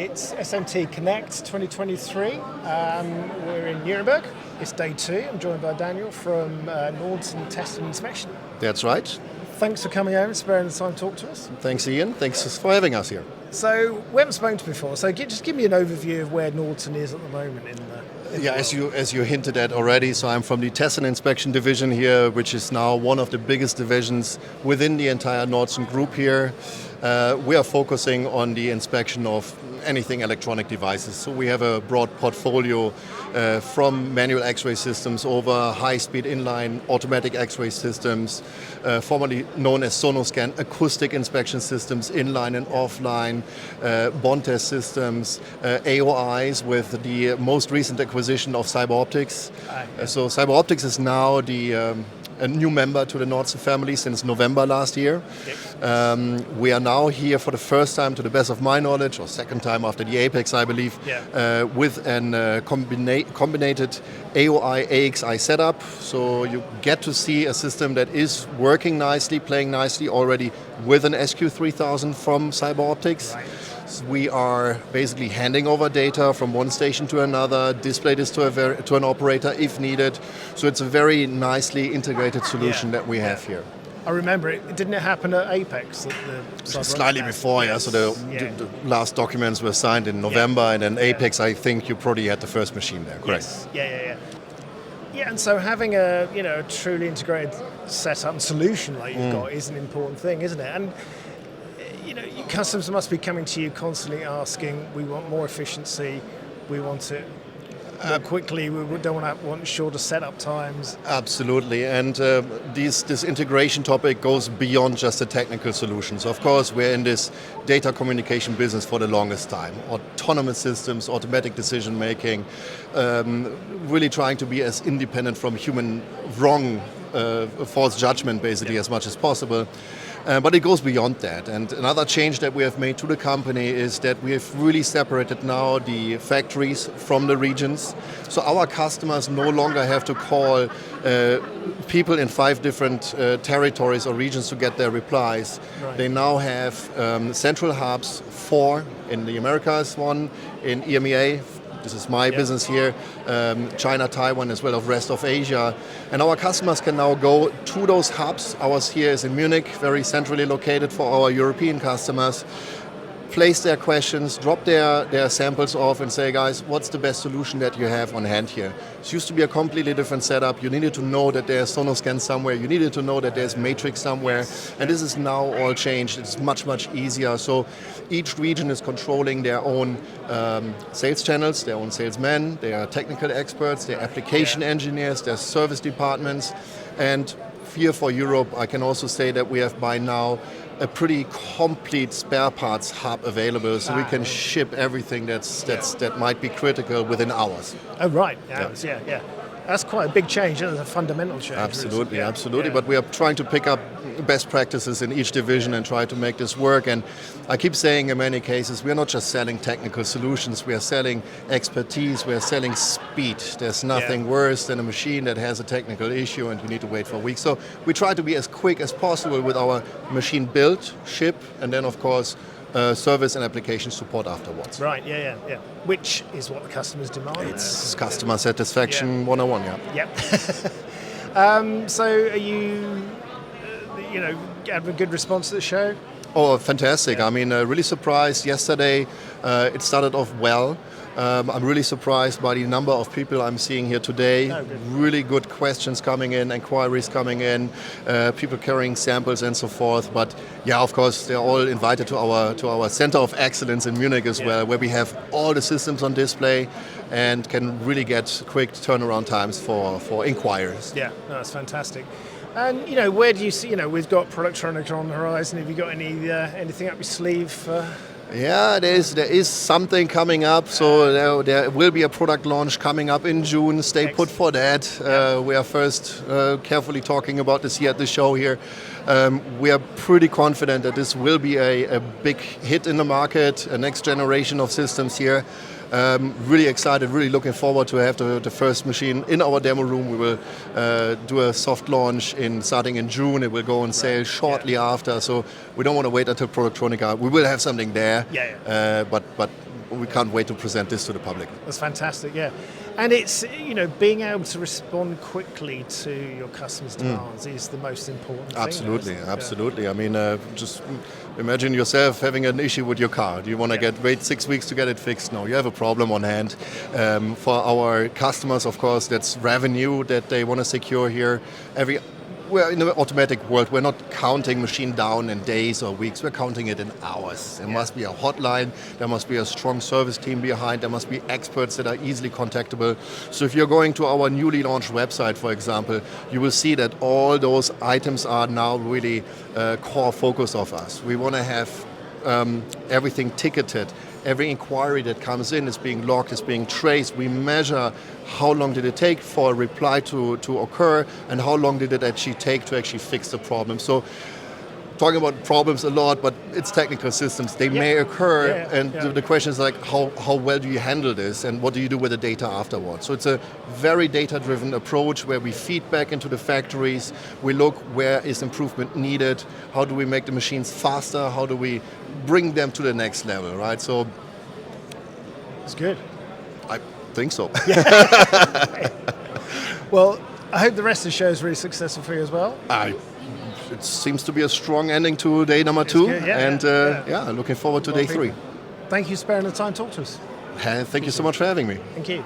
It's SMTConnect 2023. We're in Nuremberg. It's day 2. I'm joined by Daniel from Nordson Test and Inspection. That's right. Thanks for coming over and sparing the time to talk to us. Thanks, Ian. Thanks for having us here. So we haven't spoken to before, so just give me an overview of where Nordson is at the moment in the as you hinted at already, so I'm from the Test and Inspection division here, which is now one of the biggest divisions within the entire Nordson group here. We are focusing on the inspection of anything electronic devices. So we have a broad portfolio from manual X-ray systems over high-speed inline automatic X-ray systems, formerly known as Sonoscan acoustic inspection systems, inline and offline, bond test systems, AOIs with the most recent acquisition of CyberOptics. So CyberOptics is now a new member to the Nordson family since November last year. We are now here for the first time, to the best of my knowledge, or second time after the Apex, I believe, with an combinated AOI AXI setup. So you get to see a system that is working nicely, playing nicely already with an SQ3000 from CyberOptics. Right. We are basically handing over data from one station to another, display this to an operator if needed. So it's a very nicely integrated solution that we have here. I remember didn't it happen at Apex? Slightly before, yes. So the last documents were signed in November, and then Apex, I think you probably had the first machine there, correct? Yes. Yeah, and so having a truly integrated setup and solution like you've got is an important thing, isn't it? And your customers must be coming to you constantly asking, we want more efficiency, we want it more quickly, we don't want shorter setup times. Absolutely, and this integration topic goes beyond just the technical solutions. Of course, we're in this data communication business for the longest time. Autonomous systems, automatic decision making, really trying to be as independent from human false judgment basically as much as possible. But it goes beyond that. And another change that we have made to the company is that we have really separated now the factories from the regions. So our customers no longer have to call people in 5 different territories or regions to get their replies. Right. They now have central hubs, 4 in the Americas, 1 in EMEA. This is my business here, China, Taiwan, as well as the rest of Asia. And our customers can now go to those hubs. Ours here is in Munich, very centrally located for our European customers. Place their questions, drop their samples off and say, guys, what's the best solution that you have on hand here? It used to be a completely different setup. You needed to know that there's Sonoscan somewhere. You needed to know that there's Matrix somewhere. And this is now all changed. It's much, much easier. So each region is controlling their own sales channels, their own salesmen, their technical experts, their application engineers, their service departments. And here for Europe, I can also say that we have by now a pretty complete spare parts hub available, so we can ship everything that might be critical within hours. Oh, right. Yeah. That's quite a big change. It's a fundamental change. Absolutely. But we are trying to pick up best practices in each division and try to make this work. And I keep saying in many cases, we are not just selling technical solutions, we are selling expertise, we are selling speed. There's nothing worse than a machine that has a technical issue and you need to wait for weeks. So we try to be as quick as possible with our machine build, ship, and then of course service and application support afterwards. Right, yeah. Which is what the customers demand. It's customer satisfaction 101, Yep. So are you, having a good response to the show? Oh, fantastic. I mean, really surprised. Yesterday, it started off well. I'm really surprised by the number of people I'm seeing here today. Oh, good. Really good questions coming in, inquiries coming in, people carrying samples and so forth. But yeah, of course, they're all invited to our Center of Excellence in Munich as well, where we have all the systems on display and can really get quick turnaround times for inquiries. Yeah, no, that's fantastic. And where do you see? We've got Productronic on the horizon. Have you got anything up your sleeve? Yeah, there is something coming up. So there will be a product launch coming up in June. Stay put for that. We are first carefully talking about this here at the show here. We are pretty confident that this will be a big hit in the market, a next generation of systems here. Really excited, really looking forward to have the first machine in our demo room. We will do a soft launch starting in June. It will go on sale shortly after, so we don't want to wait until Productronica. We will have something there, but we can't wait to present this to the public. That's fantastic, yeah. And it's, being able to respond quickly to your customers' demands is the most important thing. Absolutely. I mean, just imagine yourself having an issue with your car. Do you want to wait 6 weeks to get it fixed? No, you have a problem on hand. For our customers, of course, that's revenue that they want to secure here. We're in the automatic world. We're not counting machine down in days or weeks. We're counting it in hours. There must be a hotline. There must be a strong service team behind. There must be experts that are easily contactable. So if you're going to our newly launched website, for example, you will see that all those items are now really a core focus of us. We want to have everything ticketed. Every inquiry that comes in is being logged, is being traced. We measure how long did it take for a reply to occur and how long did it actually take to actually fix the problem. So talking about problems a lot, but it's technical systems. They may occur, the question is like, how well do you handle this and what do you do with the data afterwards? So it's a very data-driven approach where we feed back into the factories. We look where is improvement needed. How do we make the machines faster? How do we bring them to the next level, right? So it's good. I think so. Well, I hope the rest of the show is really successful for you as well. It seems to be a strong ending to day number 2, looking forward to day 3. Thank you for sparing the time to talk to us. Thank you so much for having me. Thank you.